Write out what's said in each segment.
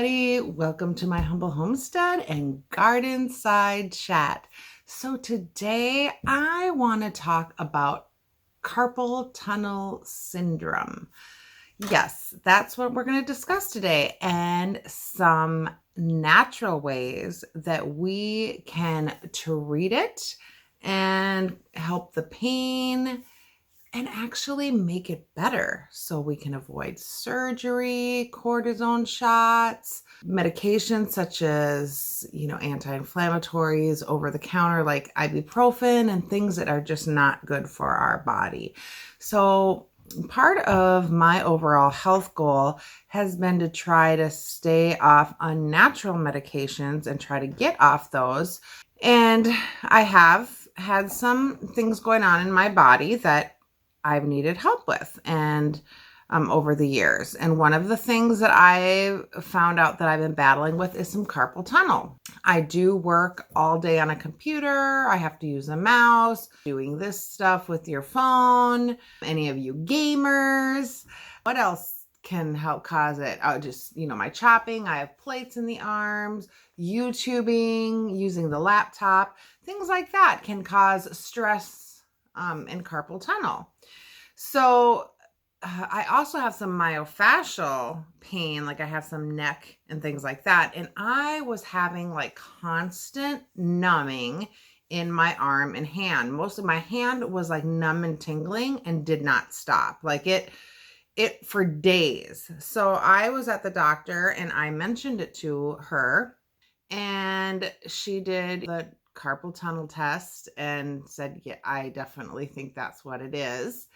everybody. Welcome to my humble homestead and garden side chat. So today I want to talk about carpal tunnel syndrome. Yes, that's what we're going to discuss today, and some natural ways that we can treat it and help the pain and actually make it better so we can avoid surgery, cortisone shots, medications such as, anti-inflammatories over the counter like ibuprofen, and things that are just not good for our body. So part of my overall health goal has been to try to stay off unnatural medications and try to get off those. And I have had some things going on in my body that I've needed help with and over the years. And one of the things that I found out that I've been battling with is some carpal tunnel. I do work all day on a computer. I have to use a mouse, doing this stuff with your phone. Any of you gamers, what else can help cause it? My chopping, I have plates in the arms, YouTubing, using the laptop, things like that can cause stress and carpal tunnel. So I also have some myofascial pain, like I have some neck and things like that. And I was having like constant numbing in my arm and hand. Most of my hand was like numb and tingling and did not stop. Like it for days. So I was at the doctor and I mentioned it to her, and she did the carpal tunnel test and said, yeah, I definitely think that's what it is.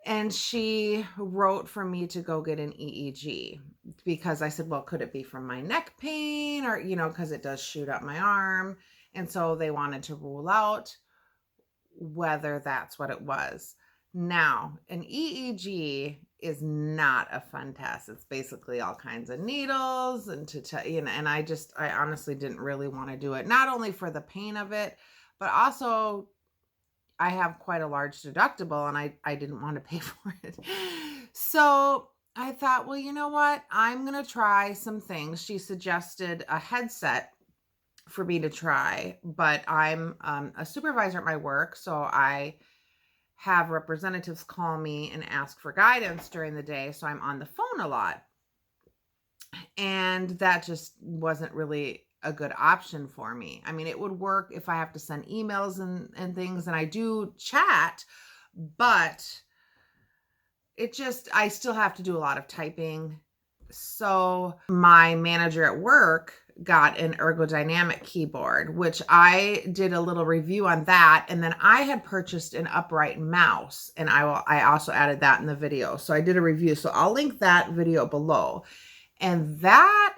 And she wrote for me to go get an EEG because I said, well, could it be from my neck pain or, because it does shoot up my arm. And so they wanted to rule out whether that's what it was. Now, an EEG is not a fun test. It's basically all kinds of needles and and I honestly didn't really want to do it. Not only for the pain of it, but also I have quite a large deductible and I didn't want to pay for it. So I thought, well, you know what? I'm going to try some things. She suggested a headset for me to try, but I'm a supervisor at my work. So I have representatives call me and ask for guidance during the day. So I'm on the phone a lot. And that just wasn't really a good option for me. I mean, it would work if I have to send emails and things, and I do chat, but I still have to do a lot of typing. So my manager at work got an ergodynamic keyboard, which I did a little review on that. And then I had purchased an upright mouse, and I also added that in the video. So I did a review. So I'll link that video below. And that,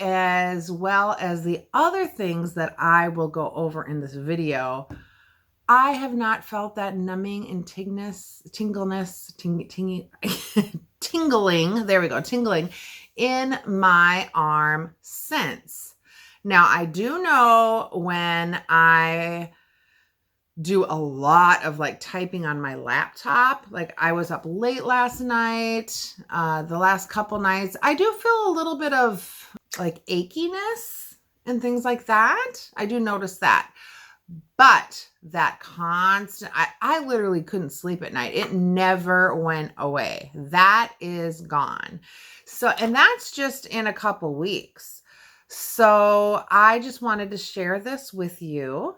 as well as the other things that I will go over in this video, I have not felt that numbing and tingling, there we go, tingling in my arm since. Now, I do know when I do a lot of like typing on my laptop, like I was up late last night, the last couple nights, I do feel a little bit of like achiness and things like that. I do notice that. But that constant, I literally couldn't sleep at night. It never went away. That is gone. So, and that's just in a couple weeks. So I just wanted to share this with you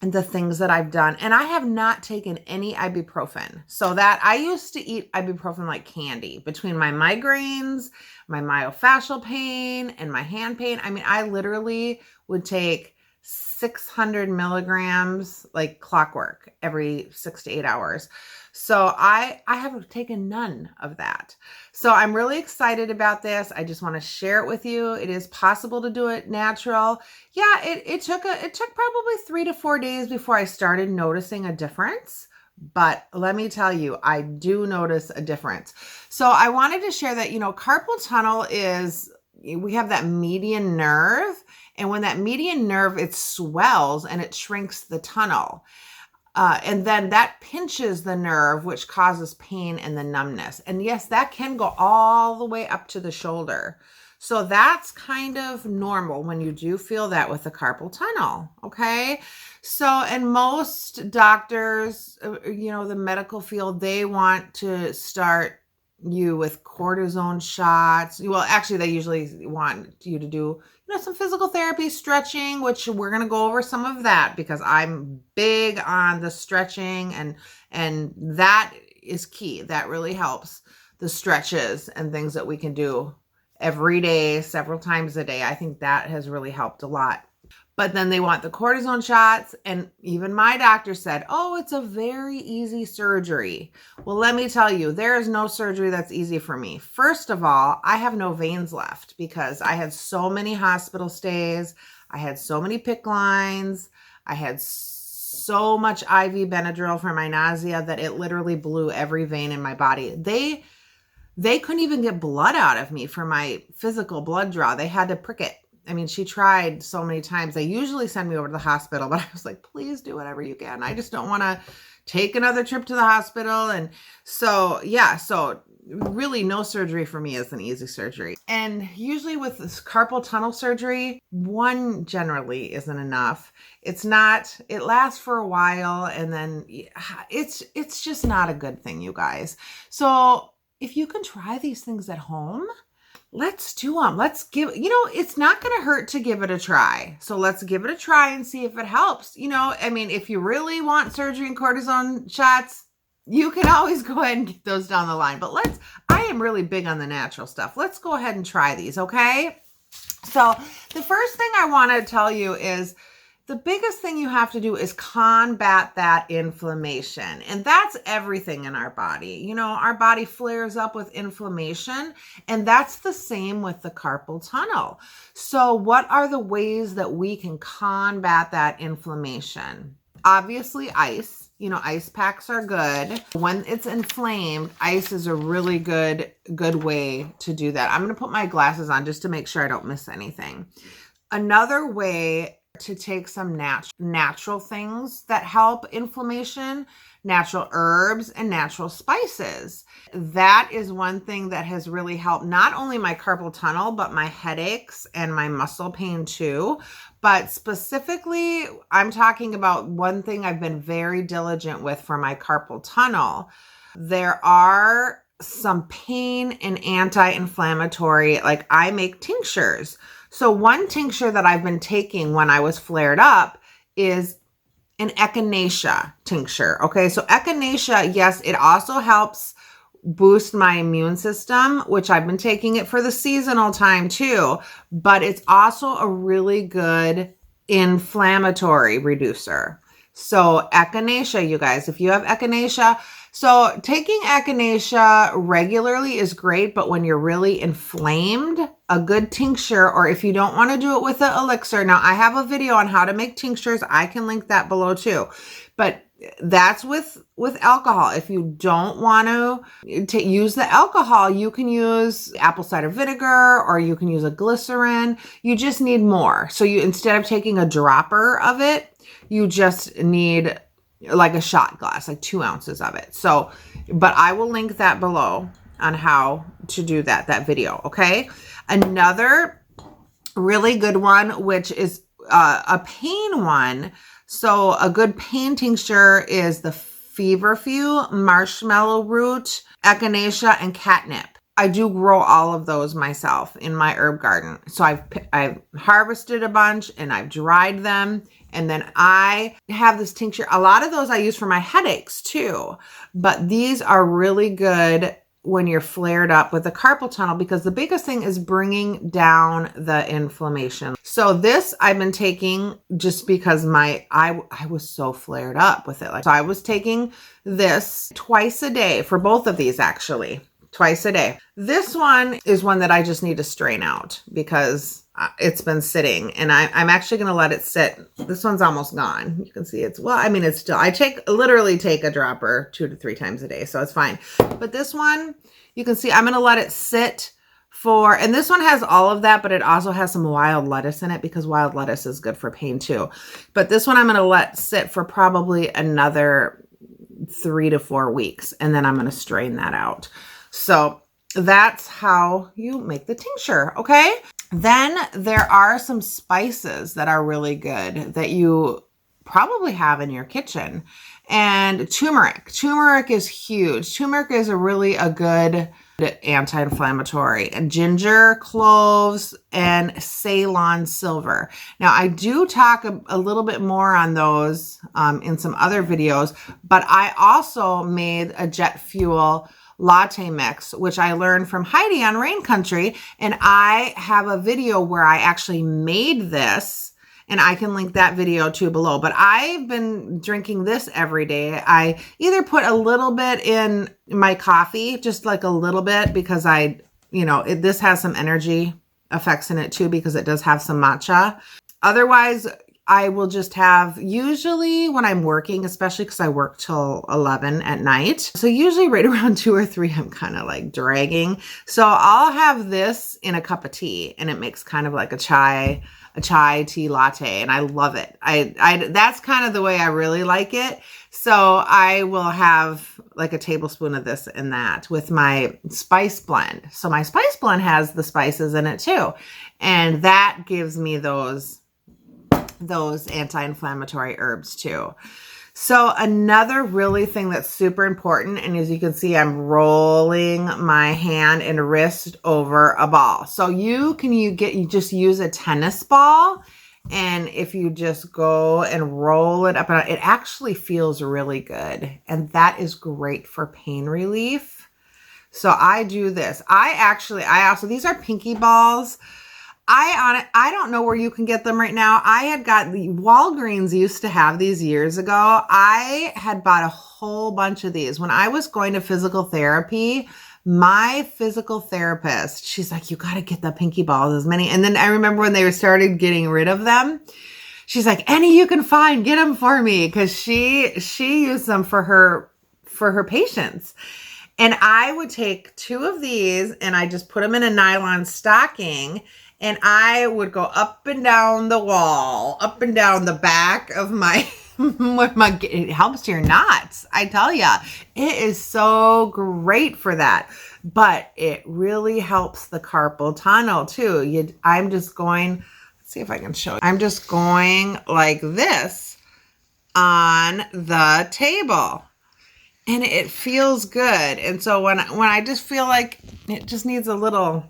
and the things that I've done. And I have not taken any ibuprofen. So that I used to eat ibuprofen like candy between my migraines, my myofascial pain, and my hand pain. I mean, I literally would take 600 milligrams like clockwork every 6 to 8 hours. So I have taken none of that. So I'm really excited about this. I just want to share it with you. It is possible to do it natural. Yeah, it took probably 3 to 4 days before I started noticing a difference. But let me tell you, I do notice a difference. So I wanted to share that, carpal tunnel we have that median nerve. And when that median nerve, it swells and it shrinks the tunnel. And then that pinches the nerve, which causes pain and the numbness. And yes, that can go all the way up to the shoulder. So that's kind of normal when you do feel that with the carpal tunnel, okay? So, and most doctors, the medical field, they want to start you with cortisone shots. Well, actually, they usually want you to do, some physical therapy, stretching, which we're going to go over some of that because I'm big on the stretching and that is key. That really helps, the stretches and things that we can do every day, several times a day. I think that has really helped a lot. But then they want the cortisone shots. And even my doctor said, oh, it's a very easy surgery. Well, let me tell you, there is no surgery that's easy for me. First of all, I have no veins left because I had so many hospital stays. I had so many PICC lines. I had so much IV Benadryl for my nausea that it literally blew every vein in my body. They couldn't even get blood out of me for my physical blood draw. They had to prick it. I mean, she tried so many times. They usually send me over to the hospital, but I was like, please do whatever you can. I just don't want to take another trip to the hospital. And so, so really no surgery for me is an easy surgery. And usually with this carpal tunnel surgery, one generally isn't enough. It lasts for a while and then it's just not a good thing, you guys. So if you can try these things at home, let's do them. Let's it's not going to hurt to give it a try. So let's give it a try and see if it helps. If you really want surgery and cortisone shots, you can always go ahead and get those down the line. But I am really big on the natural stuff. Let's go ahead and try these, okay? So the first thing I want to tell you is the biggest thing you have to do is combat that inflammation. And that's everything in our body. Our body flares up with inflammation, and that's the same with the carpal tunnel. So what are the ways that we can combat that inflammation? Obviously, ice. Ice packs are good. When it's inflamed, ice is a really good way to do that. I'm going to put my glasses on just to make sure I don't miss anything. Another way to take some natural things that help inflammation, natural herbs and natural spices. That is one thing that has really helped not only my carpal tunnel, but my headaches and my muscle pain too. But specifically, I'm talking about one thing I've been very diligent with for my carpal tunnel. There are some pain and anti-inflammatory, like I make tinctures. So one tincture that I've been taking when I was flared up is an Echinacea tincture. Okay, so Echinacea, yes, it also helps boost my immune system, which I've been taking it for the seasonal time too, but it's also a really good inflammatory reducer. So Echinacea, you guys, if you have Echinacea, so taking Echinacea regularly is great, but when you're really inflamed, a good tincture, or if you don't want to do it with the elixir, now I have a video on how to make tinctures. I can link that below too, but that's with alcohol. If you don't want to use the alcohol, you can use apple cider vinegar or you can use a glycerin. You just need more. So instead of taking a dropper of it, you just need like a shot glass, like 2 ounces of it. So, but I will link that below on how to do that video. Okay. Another really good one, which is a pain one. So a good pain tincture is the feverfew, marshmallow root, echinacea, and catnip. I do grow all of those myself in my herb garden. So I've harvested a bunch and I've dried them. And then I have this tincture. A lot of those I use for my headaches too. But these are really good when you're flared up with the carpal tunnel, because the biggest thing is bringing down the inflammation. So this I've been taking just because I was so flared up with it. So I was taking this twice a day for both of these, actually. Twice a day. This one is one that I just need to strain out because it's been sitting, and I'm actually going to let it sit. This one's almost gone. You can see it's still, I literally take a dropper 2 to 3 times a day. So it's fine. But this one, you can see I'm going to let it sit and this one has all of that, but it also has some wild lettuce in it because wild lettuce is good for pain too. But this one I'm going to let sit for probably another 3 to 4 weeks, and then I'm going to strain that out. So that's how you make the tincture, okay? Then there are some spices that are really good that you probably have in your kitchen. And turmeric. Turmeric is huge. Turmeric is a good anti-inflammatory. And ginger, cloves, and Ceylon silver. Now, I do talk a little bit more on those in some other videos, but I also made a jet fuel latte mix, which I learned from Heidi on Rain Country. And I have a video where I actually made this, and I can link that video too below. But I've been drinking this every day. I either put a little bit in my coffee, just like a little bit, because this has some energy effects in it too, because it does have some matcha. Otherwise, I will just have, usually when I'm working, especially because I work till 11 at night. So usually right around 2 or 3, I'm kind of like dragging. So I'll have this in a cup of tea, and it makes kind of like a chai tea latte, and I love it. That's kind of the way I really like it. So I will have like a tablespoon of this and that with my spice blend. So my spice blend has the spices in it too. And that gives me those anti-inflammatory herbs too. So another really thing that's super important, and as you can see, I'm rolling my hand and wrist over a ball. So you just use a tennis ball, and if you just go and roll it up, and it actually feels really good. And that is great for pain relief. So I do this. These are pinky balls. I don't know where you can get them right now. I had got the Walgreens used to have these years ago. I had bought a whole bunch of these. When I was going to physical therapy, my physical therapist, she's like, you got to get the pinky balls, as many. And then I remember when they started getting rid of them, she's like, any you can find, get them for me. Cause she used them for her patients. And I would take 2 of these and I just put them in a nylon stocking, and I would go up and down the wall, up and down the back of my, it helps your knots. I tell ya, it is so great for that. But it really helps the carpal tunnel too. I'm just going, let's see if I can show you. I'm just going like this on the table. And it feels good. And so when I just feel like it just needs a little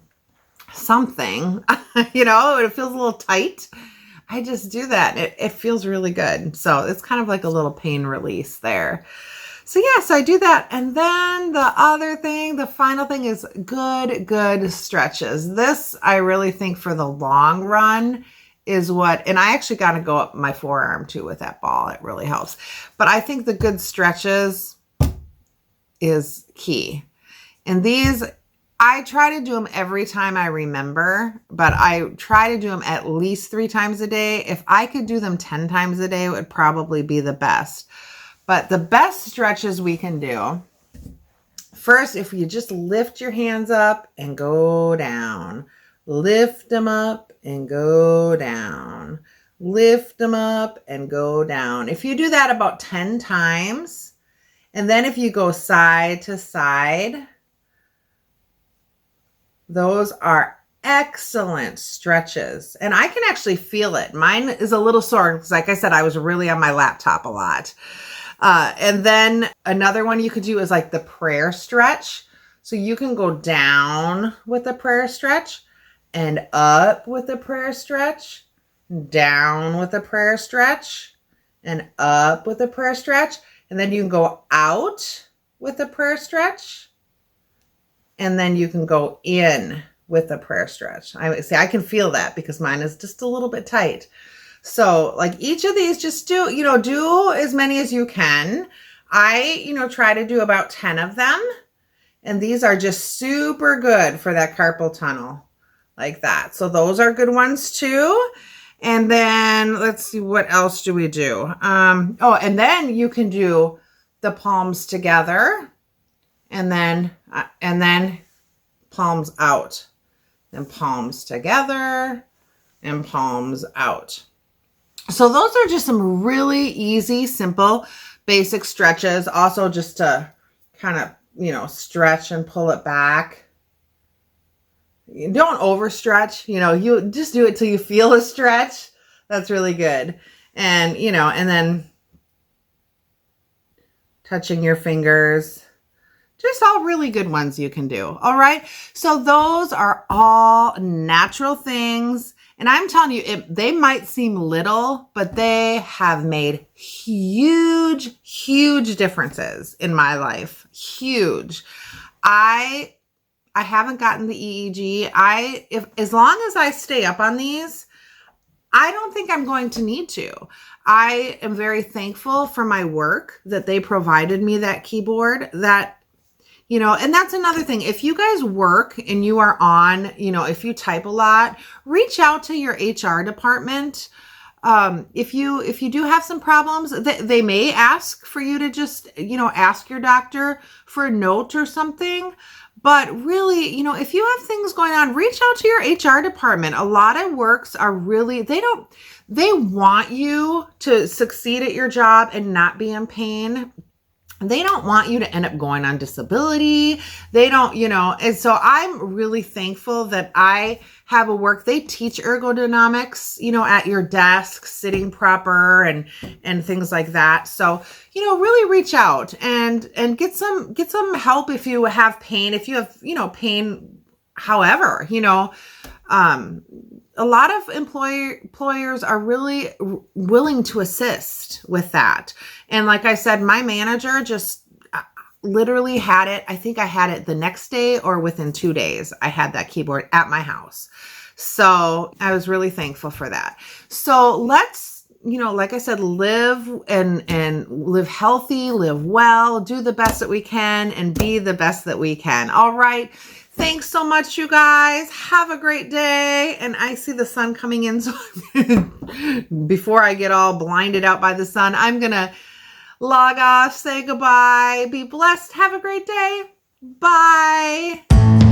something, it feels a little tight, I just do that. It feels really good. So it's kind of like a little pain release there. So yeah, so I do that. And then the final thing is good stretches. This, I really think for the long run is and I actually got to go up my forearm too with that ball. It really helps. But I think the good stretches is key. And these, I try to do them every time I remember, but I try to do them at least 3 times a day. If I could do them 10 times a day, it would probably be the best. But the best stretches we can do, first, if you just lift your hands up and go down, lift them up and go down, lift them up and go down. If you do that about 10 times, and then if you go side to side, those are excellent stretches. And I can actually feel it. Mine is a little sore because, like I said, I was really on my laptop a lot. And then another one you could do is like the prayer stretch. So you can go down with the prayer stretch and up with the prayer stretch, down with the prayer stretch, and up with the prayer stretch. And then you can go out with the prayer stretch. And then you can go in with the prayer stretch. I can feel that because mine is just a little bit tight. So like each of these, just do as many as you can. I, try to do about 10 of them. And these are just super good for that carpal tunnel like that. So those are good ones too. And then let's see, what else do we do? And then you can do the palms together and then palms out. then palms together, and palms out. So those are just some really easy, simple, basic stretches. Also just to kind of, stretch and pull it back. You don't overstretch, you just do it till you feel a stretch. That's really good. And, and then touching your fingers. Just all really good ones you can do. All right. So those are all natural things. And I'm telling you, they might seem little, but they have made huge, huge differences in my life. Huge. I haven't gotten the EEG. As long as I stay up on these, I don't think I'm going to need to. I am very thankful for my work that they provided me that keyboard and that's another thing. If you guys work and you are on, if you type a lot, reach out to your HR department. If you do have some problems, they may ask for you to just, ask your doctor for a note or something. But really, if you have things going on, reach out to your HR department. A lot of works are really, they want you to succeed at your job and not be in pain. They don't want you to end up going on disability. They don't, and so I'm really thankful that I have a work. They teach ergonomics, at your desk, sitting proper and things like that. So, really reach out and get some help if you have pain, if you have, pain, however, a lot of employers are really willing to assist with that. And like I said, my manager just literally had it. I think I had it the next day or within 2 days. I had that keyboard at my house. So I was really thankful for that. So let's, like I said, live and live healthy, live well, do the best that we can, and be the best that we can. All right. Thanks so much, you guys. Have a great day. And I see the sun coming in. So before I get all blinded out by the sun, I'm going to log off, say goodbye, be blessed. Have a great day. Bye.